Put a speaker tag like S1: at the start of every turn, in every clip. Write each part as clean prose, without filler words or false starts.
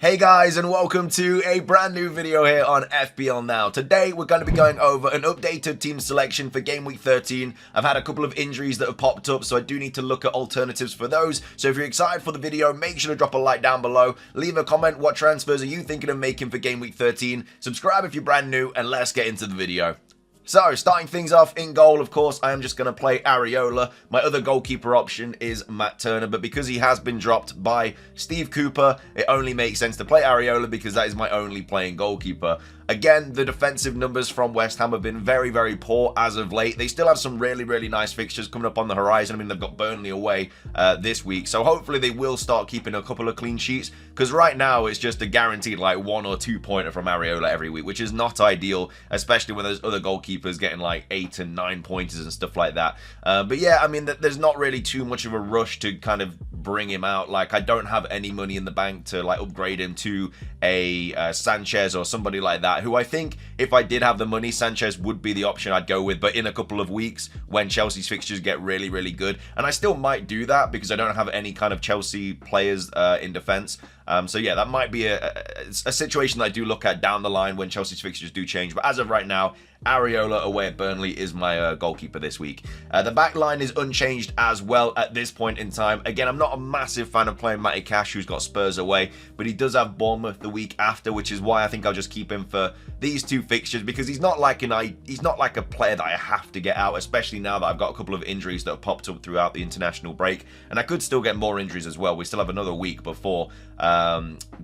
S1: Hey guys, and welcome to a brand new video here on FPL Now. Today we're going to be going over an updated team selection for game week 13. I've had a couple of injuries that have popped up, so I do need to look at alternatives for those. So if you're excited for the video, make sure to drop a like down below. Leave a comment, what transfers are you thinking of making for game week 13? Subscribe if you're brand new, and let's get into the video. So, starting things off in goal, of course, I am just going to play Areola. My other goalkeeper option is Matt Turner, but because he has been dropped by Steve Cooper, it only makes sense to play Areola because that is my only playing goalkeeper. Again, the defensive numbers from West Ham have been very, very poor as of late. They still have some really, really nice fixtures coming up on the horizon. I mean, they've got Burnley away this week, so hopefully they will start keeping a couple of clean sheets, because right now it's just a guaranteed like 1 or 2 pointer from Areola every week, which is not ideal, especially when there's other goalkeepers getting like 8 and 9 pointers and stuff like that. But yeah, I mean, there's not really too much of a rush to kind of bring him out. Like, I don't have any money in the bank to like upgrade him to a Sanchez or somebody like that, who I think if I did have the money, Sanchez would be the option I'd go with, but in a couple of weeks when Chelsea's fixtures get really, really good, and I still might do that because I don't have any kind of Chelsea players in defense. So yeah, that might be a situation that I do look at down the line when Chelsea's fixtures do change, but as of right now, Areola away at Burnley is my goalkeeper this week. The back line is unchanged as well at this point in time. Again, I'm not a massive fan of playing Matty Cash, who's got Spurs away, but he does have Bournemouth the week after, which is why I think I'll just keep him for these two fixtures, because he's not like a player that I have to get out, especially now that I've got a couple of injuries that have popped up throughout the international break, and I could still get more injuries as well. We still have another week before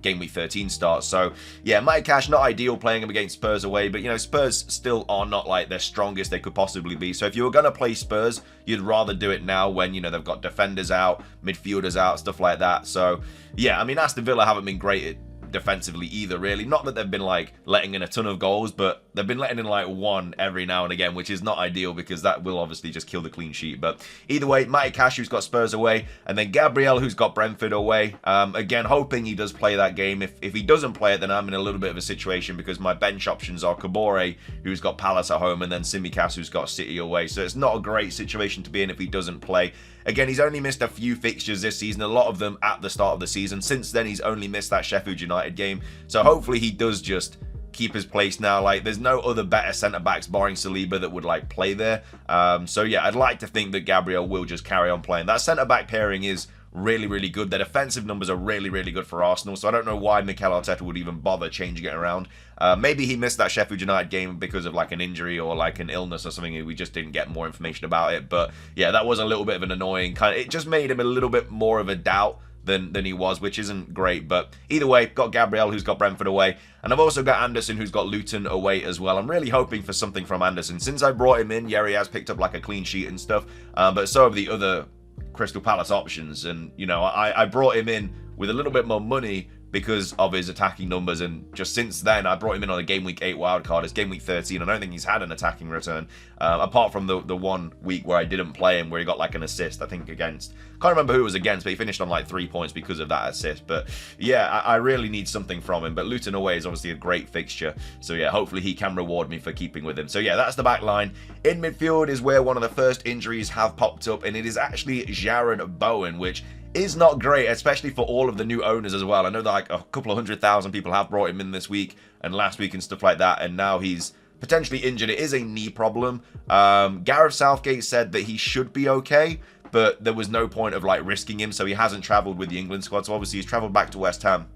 S1: game week 13 starts. So yeah, Matty Cash, not ideal playing him against Spurs away, but you know, Spurs still are not like their strongest they could possibly be. So if you were going to play Spurs, you'd rather do it now when, you know, they've got defenders out, midfielders out, stuff like that. So yeah, I mean, Aston Villa haven't been great defensively either, really. Not that they've been like letting in a ton of goals, but they've been letting in like one every now and again, which is not ideal because that will obviously just kill the clean sheet. But either way, Matty Cash, who's got Spurs away, and then Gabriel, who's got Brentford away. Again, hoping he does play that game. If he doesn't play it, then I'm in a little bit of a situation because my bench options are Kabore, who's got Palace at home, and then Tsimikas, who's got City away. So it's not a great situation to be in if he doesn't play. Again, he's only missed a few fixtures this season, a lot of them at the start of the season. Since then, he's only missed that Sheffield United game. So hopefully he does just keep his place now. Like, there's no other better centre-backs barring Saliba that would like play there. So yeah, I'd like to think that Gabriel will just carry on playing. That centre-back pairing is really, really good. Their defensive numbers are really, really good for Arsenal, so I don't know why Mikel Arteta would even bother changing it around. Maybe he missed that Sheffield United game because of like an injury or like an illness or something, and we just didn't get more information about it. But yeah, that was a little bit of an annoying kind of, it just made him a little bit more of a doubt than he was, which isn't great. But either way, got Gabriel, who's got Brentford away, and I've also got Anderson, who's got Luton away as well. I'm really hoping for something from Anderson. Since I brought him in, yeah, he has picked up like a clean sheet and stuff, but so have the other Crystal Palace options. And you know, I brought him in with a little bit more money because of his attacking numbers, and just since then I brought him in on a game week 8 wildcard. It's game week 13. I don't think he's had an attacking return apart from the 1 week where I didn't play him, where he got like an assist, I think against, can't remember who it was against, but he finished on like 3 points because of that assist. But yeah, I really need something from him. But Luton away is obviously a great fixture, so yeah, hopefully he can reward me for keeping with him. So yeah, that's the back line. In midfield is where one of the first injuries have popped up, and it is actually Jarrod Bowen, which is not great, especially for all of the new owners as well. I know that like a couple of 100,000 people have brought him in this week and last week and stuff like that, and now he's potentially injured. It is a knee problem. Gareth Southgate said that he should be okay, but there was no point of like risking him, so he hasn't travelled with the England squad. So obviously he's travelled back to West Ham,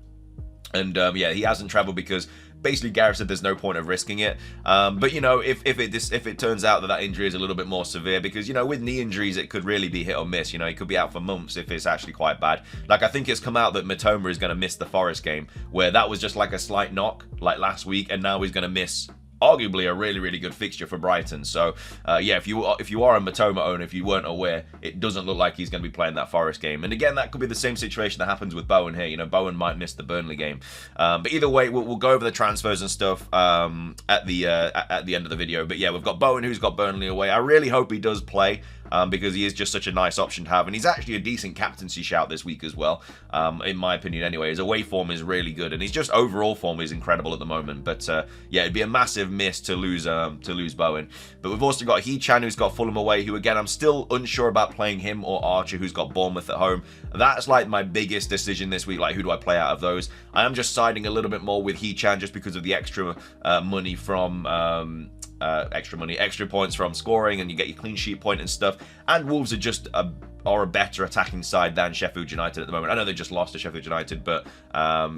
S1: and yeah, he hasn't travelled because basically Gareth said there's no point of risking it. But you know, if it turns out that injury is a little bit more severe, because you know, with knee injuries it could really be hit or miss. You know, he could be out for months if it's actually quite bad. Like, I think it's come out that Matoma is going to miss the Forest game, where that was just like a slight knock like last week, and now he's going to miss arguably a really, really good fixture for Brighton. So yeah, if you are a Matoma owner, if you weren't aware, it doesn't look like he's going to be playing that Forest game. And again, that could be the same situation that happens with Bowen here. You know, Bowen might miss the Burnley game. But either way, we'll go over the transfers and stuff at the end of the video. But yeah, we've got Bowen, who's got Burnley away. I really hope he does play. because he is just such a nice option to have, and he's actually a decent captaincy shout this week as well, in my opinion anyway. His away form is really good, and his just overall form is incredible at the moment. But yeah, it'd be a massive miss to lose Bowen. But we've also got Hee-Chan, who's got Fulham away, who again I'm still unsure about playing him or Archer, who's got Bournemouth at home. That's like my biggest decision this week, like who do I play out of those. I am just siding a little bit more with Hee-Chan just because of the extra money from extra points from scoring, and you get your clean sheet point and stuff. And Wolves are just a better attacking side than Sheffield United at the moment. I know they just lost to Sheffield United, but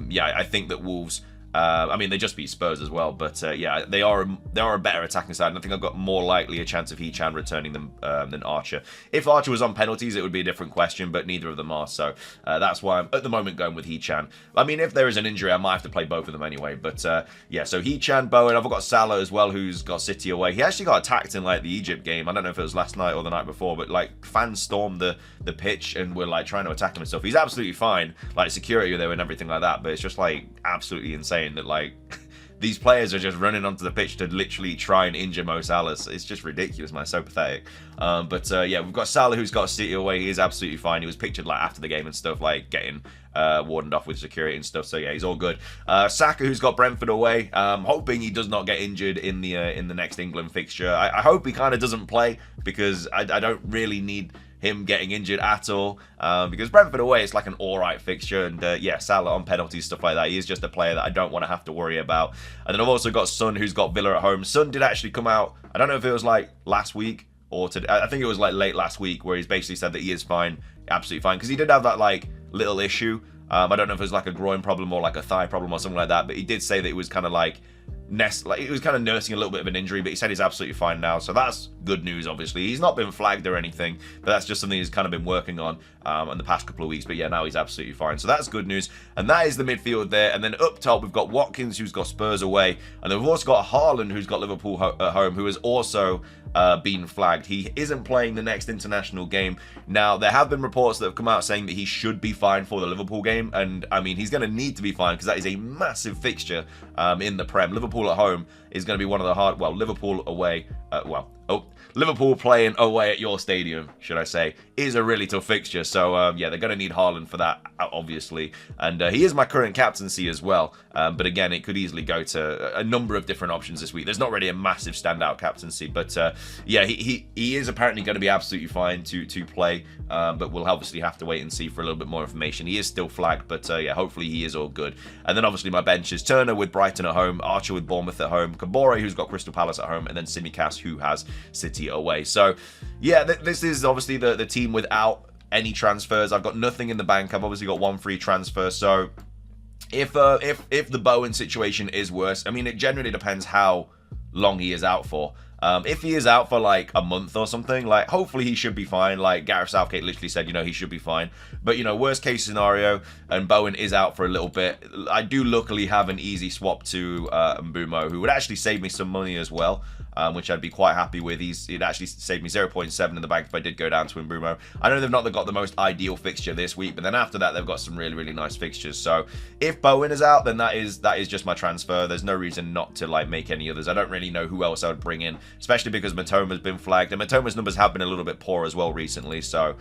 S1: yeah, I think that Wolves, I mean, they just beat Spurs as well, but yeah, they are a better attacking side, and I think I've got more likely a chance of Hee-Chan returning them than Archer. If Archer was on penalties, it would be a different question, but neither of them are, so that's why I'm at the moment going with Hee-Chan. I mean, if there is an injury, I might have to play both of them anyway, but yeah, so Hee-Chan, Bowen. I've got Salah as well, who's got City away. He actually got attacked in like the Egypt game. I don't know if it was last night or the night before, but like fans stormed the pitch and were like trying to attack him and stuff. He's absolutely fine, like security there and everything like that, but it's just like absolutely insane that like these players are just running onto the pitch to literally try and injure Mo Salah. It's just ridiculous, man. So pathetic. But yeah, we've got Salah, who's got City away. He is absolutely fine. He was pictured like after the game and stuff, like getting wardened off with security and stuff. So yeah, he's all good. Saka, who's got Brentford away. Hoping he does not get injured in the next England fixture. I hope he kind of doesn't play, because I don't really need him getting injured at all, because Brentford away is like an alright fixture, and yeah, Salah on penalties, stuff like that. He is just a player that I don't want to have to worry about. And then I've also got Son, who's got Villa at home. Son did actually come out, I don't know if it was like last week or today, I think it was like late last week, where he's basically said that he is fine, absolutely fine, because he did have that like little issue. I don't know if it was like a groin problem or like a thigh problem or something like that, but he did say that it was kind of like he was kind of nursing a little bit of an injury, but he said he's absolutely fine now, so that's good news. Obviously, he's not been flagged or anything, but that's just something he's kind of been working on in the past couple of weeks. But yeah, now he's absolutely fine, so that's good news. And that is the midfield there. And then up top, we've got Watkins, who's got Spurs away, and then we've also got Haaland, who's got Liverpool at home, who has also been flagged. He isn't playing the next international game. Now, there have been reports that have come out saying that he should be fine for the Liverpool game, and I mean, he's going to need to be fine, because that is a massive fixture in the Prem. Liverpool at home is going to be one of the Liverpool away, Liverpool playing away at your stadium, should I say, is a really tough fixture. So, yeah, they're going to need Haaland for that, obviously. And he is my current captaincy as well. But again, it could easily go to a number of different options this week. There's not really a massive standout captaincy. But, yeah, he is apparently going to be absolutely fine to play. But we'll obviously have to wait and see for a little bit more information. He is still flagged, but, yeah, hopefully he is all good. And then, obviously, my bench is Turner with Brighton at home, Archer with Bournemouth at home, Kabore, who's got Crystal Palace at home, and then Tsimikas, who has City away. So yeah, this is obviously the team without any transfers. I've got nothing in the bank. I've obviously got one free transfer. So if the Bowen situation is worse, I mean, it generally depends how long he is out for. If he is out for like a month or something, like hopefully he should be fine. Like Gareth Southgate literally said, you know, he should be fine. But you know, worst case scenario, and Bowen is out for a little bit, I do luckily have an easy swap to Mbumo, who would actually save me some money as well, which I'd be quite happy with. It actually saved me 0.7 in the bank if I did go down to Mbumo. I know they've not got the most ideal fixture this week, but then after that they've got some really, really nice fixtures. So if Bowen is out, then that is just my transfer. There's no reason not to like make any others. I don't really know who else I would bring in, especially because Matoma's been flagged, and Matoma's numbers have been a little bit poor as well recently. So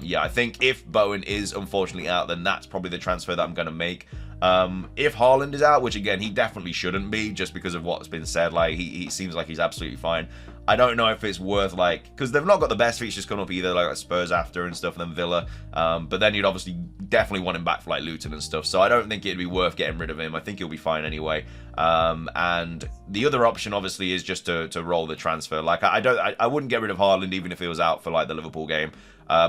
S1: yeah, I think if Bowen is unfortunately out, then that's probably the transfer that I'm going to make. If Haaland is out, which again, he definitely shouldn't be just because of what's been said, like he seems like he's absolutely fine. I don't know if it's worth like, because they've not got the best features coming up either, like Spurs after and stuff, and then Villa. But then you'd obviously definitely want him back for like Luton and stuff. So I don't think it'd be worth getting rid of him. I think he'll be fine anyway. And the other option obviously is just to roll the transfer. Like I wouldn't get rid of Haaland even if he was out for like the Liverpool game.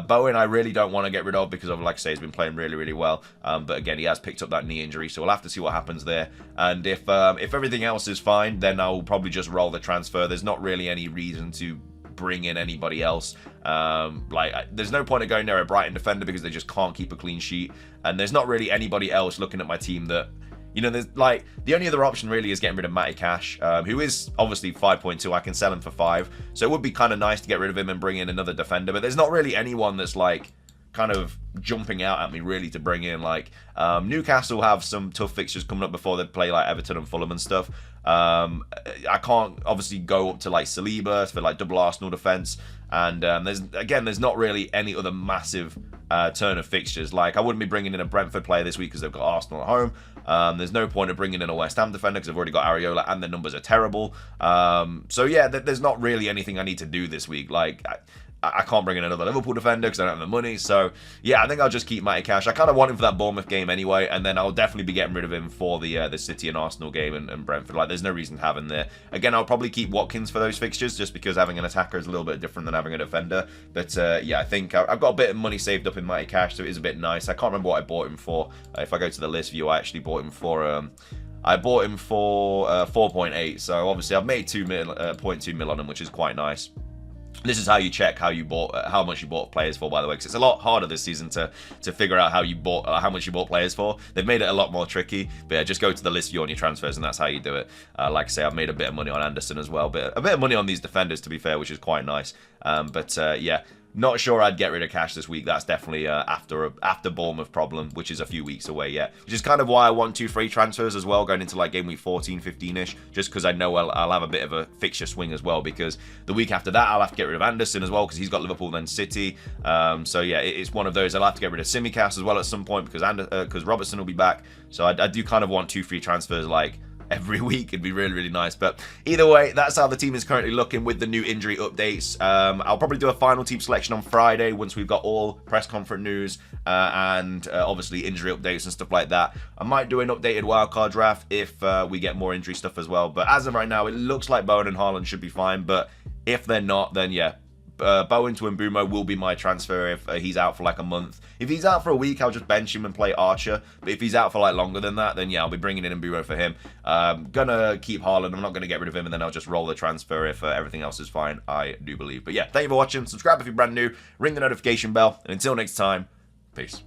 S1: Bowen, I really don't want to get rid of because, like I say, he's been playing really, really well. But again, he has picked up that knee injury, so we'll have to see what happens there. And if everything else is fine, then I'll probably just roll the transfer. There's not really any reason to bring in anybody else. There's no point in going there a Brighton defender because they just can't keep a clean sheet. And there's not really anybody else looking at my team that, you know, there's like the only other option really is getting rid of Matty Cash, who is obviously 5.2. I can sell him for 5, so it would be kind of nice to get rid of him and bring in another defender. But there's not really anyone that's like kind of jumping out at me really to bring in. Like Newcastle have some tough fixtures coming up before they play like Everton and Fulham and stuff. I can't obviously go up to like Saliba for like double Arsenal defense, and there's not really any other massive turn of fixtures. Like I wouldn't be bringing in a Brentford player this week because they've got Arsenal at home. There's no point of bringing in a West Ham defender because I've already got Areola and their numbers are terrible. So yeah, there's not really anything I need to do this week. Like I can't bring in another Liverpool defender because I don't have the money. So, yeah, I think I'll just keep Matty Cash. I kind of want him for that Bournemouth game anyway, and then I'll definitely be getting rid of him for the City and Arsenal game and Brentford. Like, there's no reason to have him there. Again, I'll probably keep Watkins for those fixtures just because having an attacker is a little bit different than having a defender. But, yeah, I think I've got a bit of money saved up in Matty Cash, so it is a bit nice. I can't remember what I bought him for. If I go to the list view, I actually bought him for... I bought him for 4.8, so obviously I've made 0.2 mil on him, which is quite nice. This is how you check how much you bought players for, by the way, because it's a lot harder this season to figure out how much you bought players for. They've made it a lot more tricky, but yeah, just go to the list view on your transfers, and that's how you do it. Like I say, I've made a bit of money on Anderson as well, but a bit of money on these defenders, to be fair, which is quite nice. Yeah. Not sure I'd get rid of Cash this week. That's definitely after Bournemouth problem, which is a few weeks away yet. Which is kind of why I want 2 free transfers as well, going into like game week 14, 15-ish, just because I know I'll have a bit of a fixture swing as well, because the week after that I'll have to get rid of Anderson as well, because he's got Liverpool then City. So yeah, it's one of those. I'll have to get rid of Simicast as well at some point, because Robertson will be back. So I do kind of want 2 free transfers like every week. It'd be really, really nice. But either way, that's how the team is currently looking with the new injury updates. I'll probably do a final team selection on Friday once we've got all press conference news and obviously injury updates and stuff like that. I might do an updated wildcard draft if we get more injury stuff as well. But as of right now, it looks like Bowen and Haaland should be fine. But if they're not, then yeah, Bowen to Mbeumo will be my transfer if he's out for like a month. If he's out for a week, I'll just bench him and play Archer. But if he's out for like longer than that, then yeah, I'll be bringing in Mbeumo for him. Gonna keep Haaland. I'm not gonna get rid of him, and then I'll just roll the transfer if everything else is fine, I do believe. But yeah, thank you for watching. Subscribe if you're brand new. Ring the notification bell. And until next time, peace.